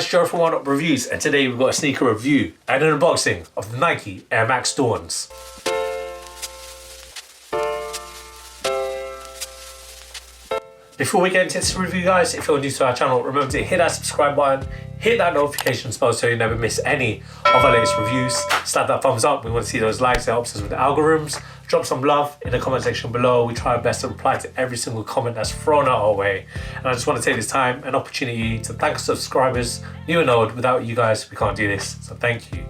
guys, Gerald from Oneupreviewz, and today we've got a sneaker review and an unboxing of the Nike Air Max Dawns. Before we get into this review, guys, if you're new to our channel, remember to hit that subscribe button, hit that notification bell so you never miss any of our latest reviews. Slap that thumbs up. We want to see those likes. It helps us with the algorithms. Drop some love in the comment section below. We try our best to reply to every single comment that's thrown our way. And I just want to take this time and opportunity to thank our subscribers, new and old. Without you guys, we can't do this. So thank you.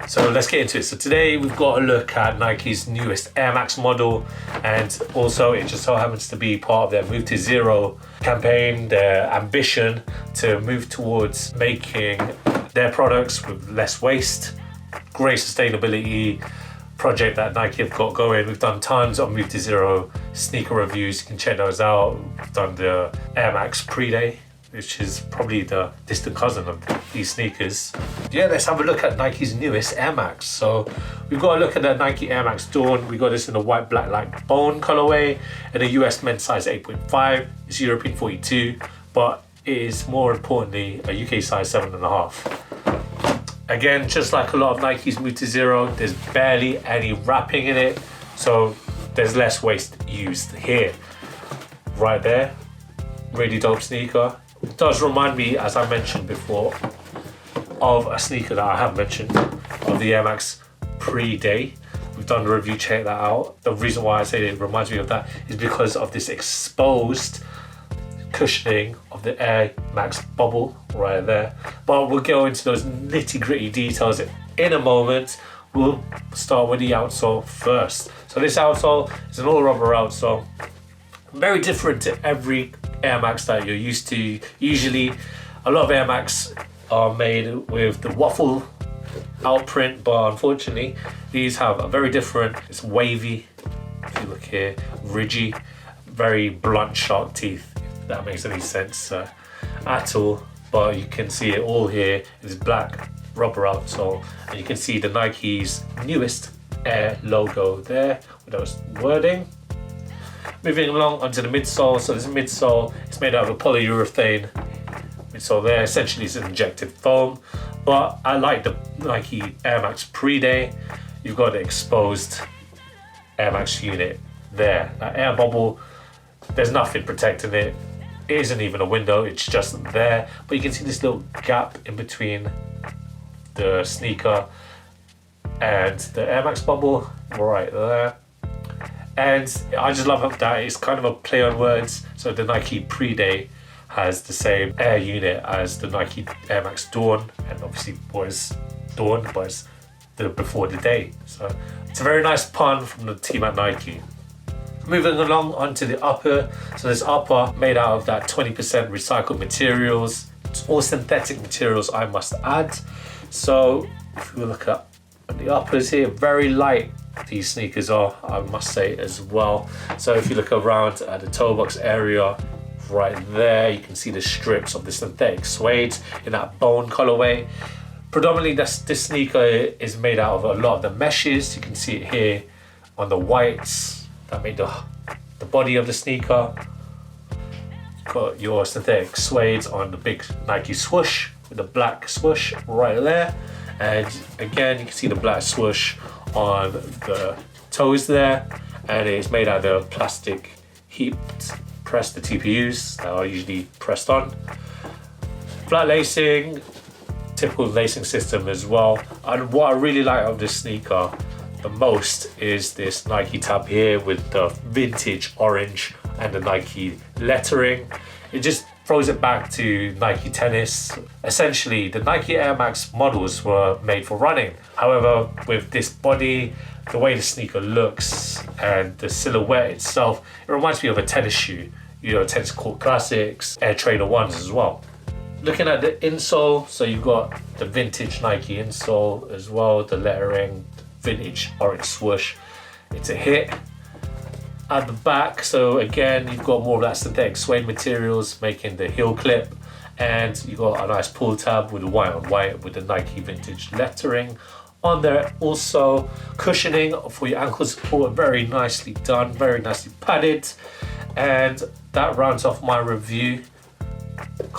So let's get into it. So today we've got a look at Nike's newest Air Max model, and also it just so happens to be part of their Move to Zero campaign, their ambition to move towards making their products with less waste. Great sustainability project that Nike have got going. We've done tons of Move to Zero sneaker reviews. You can check those out. We've done the Air Max pre-day, which is probably the distant cousin of these sneakers. Yeah, let's have a look at Nike's newest Air Max. So we've got a look at the Nike Air Max Dawn. We got this in the white, black, light bone colorway, and a US men's size 8.5. It's European 42, but it is more importantly a UK size 7.5. Again, just like a lot of Nike's Move to Zero, there's barely any wrapping in it, so there's less waste used here. Right there, really dope sneaker. It does remind me, as I mentioned before, of a sneaker that I have mentioned, of the Air Max pre-day. We've done a review, check that out. The reason why I say it reminds me of that is because of this exposed cushioning of the Air Max bubble right there. But we'll go into those nitty-gritty details in a moment. We'll start with the outsole first. So this outsole is an all-rubber outsole. Very different to every Air Max that you're used to. Usually a lot of Air Max are made with the waffle outprint, but unfortunately these have a very different, it's wavy, if you look here, ridgy, very blunt shark teeth, if that makes any sense at all. But you can see it all here. It's black rubber outsole, and you can see the Nike's newest Air logo there with those wording. Moving along onto the midsole. So this midsole is made out of a polyurethane midsole there. Essentially it's an injected foam, but I like the Nike Air Max pre-day. You've got the exposed Air Max unit there. That air bubble, there's nothing protecting it. It isn't even a window, it's just there. But you can see this little gap in between the sneaker and the Air Max bubble right there. And I just love that it's kind of a play on words. So the Nike pre-day has the same air unit as the Nike Air Max Dawn, and obviously was Dawn, but it's the before the day. So it's a very nice pun from the team at Nike. Moving along onto the upper. So this upper made out of that 20% recycled materials. It's all synthetic materials, I must add. So if we look at the uppers here, very light these sneakers are, I must say as well. So if you look around at the toe box area right there, you can see the strips of the synthetic suede in that bone colorway. Predominantly this sneaker is made out of a lot of the meshes. You can see it here on the whites that made the body of the sneaker. You've got your synthetic suede on the big Nike swoosh with the black swoosh right there, and again you can see the black swoosh on the toes there, and it's made out of plastic heat pressed, the TPUs that are usually pressed on. Flat lacing, typical lacing system as well. And what I really like of this sneaker the most is this Nike tab here with the vintage orange and the Nike lettering. It just throws it back to Nike tennis. Essentially, the Nike Air Max models were made for running. However, with this body, the way the sneaker looks and the silhouette itself, it reminds me of a tennis shoe. You know, tennis court classics, Air Trainer 1s as well. Looking at the insole, so you've got the vintage Nike insole as well, the lettering, vintage orange swoosh. It's a hit. At the back, so again, you've got more of that synthetic suede materials making the heel clip, and you've got a nice pull tab with white on white with the Nike vintage lettering on there. Also, cushioning for your ankle support, very nicely done, very nicely padded. And that rounds off my review.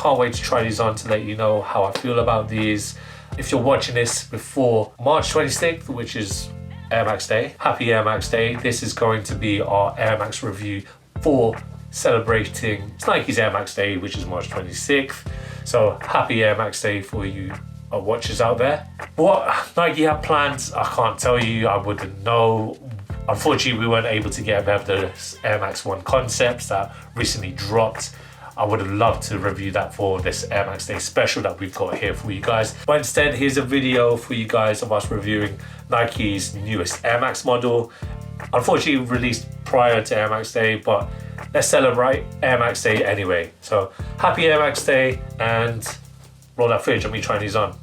can't wait to try these on to let you know how I feel about these. If you're watching this before March 26th, which is Air Max Day, happy Air Max Day. This is going to be our Air Max review for celebrating Nike's Air Max Day, which is March 26th. So happy Air Max Day for you watchers out there. What Nike have planned, I can't tell you, I wouldn't know. Unfortunately, we weren't able to get the Air Max 1 concepts that recently dropped. I would have loved to review that for this Air Max Day special that we've got here for you guys. But instead, here's a video for you guys of us reviewing Nike's newest Air Max model. Unfortunately, released prior to Air Max Day, but let's celebrate Air Max Day anyway. So happy Air Max Day, and roll that footage of me trying these on.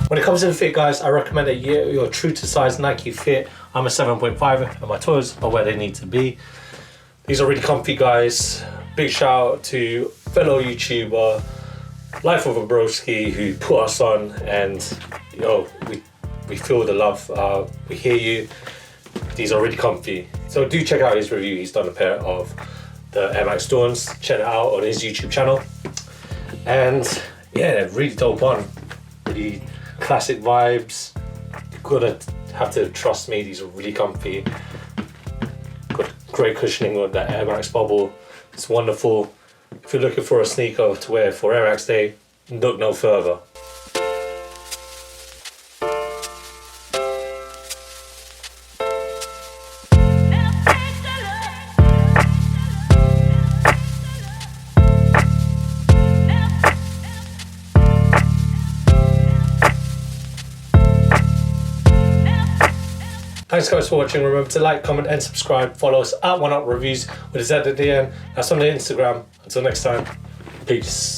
When it comes to the fit, guys, I recommend that you're true to size Nike fit. I'm a 7.5 and my toes are where they need to be. These are really comfy, guys. Big shout out to fellow YouTuber, Life of a Broski, who put us on, and you know, we feel the love. We hear you. These are really comfy. So do check out his review. He's done a pair of the Air Max Dawns. Check it out on his YouTube channel. And yeah, really dope on. Really classic vibes. You're gonna have to trust me, these are really comfy. Got great cushioning with that Air Max bubble. It's wonderful. If you're looking for a sneaker to wear for Air Max Day, look no further. Thanks guys for watching. Remember to like, comment and subscribe. Follow us at Oneupreviewz with a Z at the end. That's on the Instagram. Until next time, peace.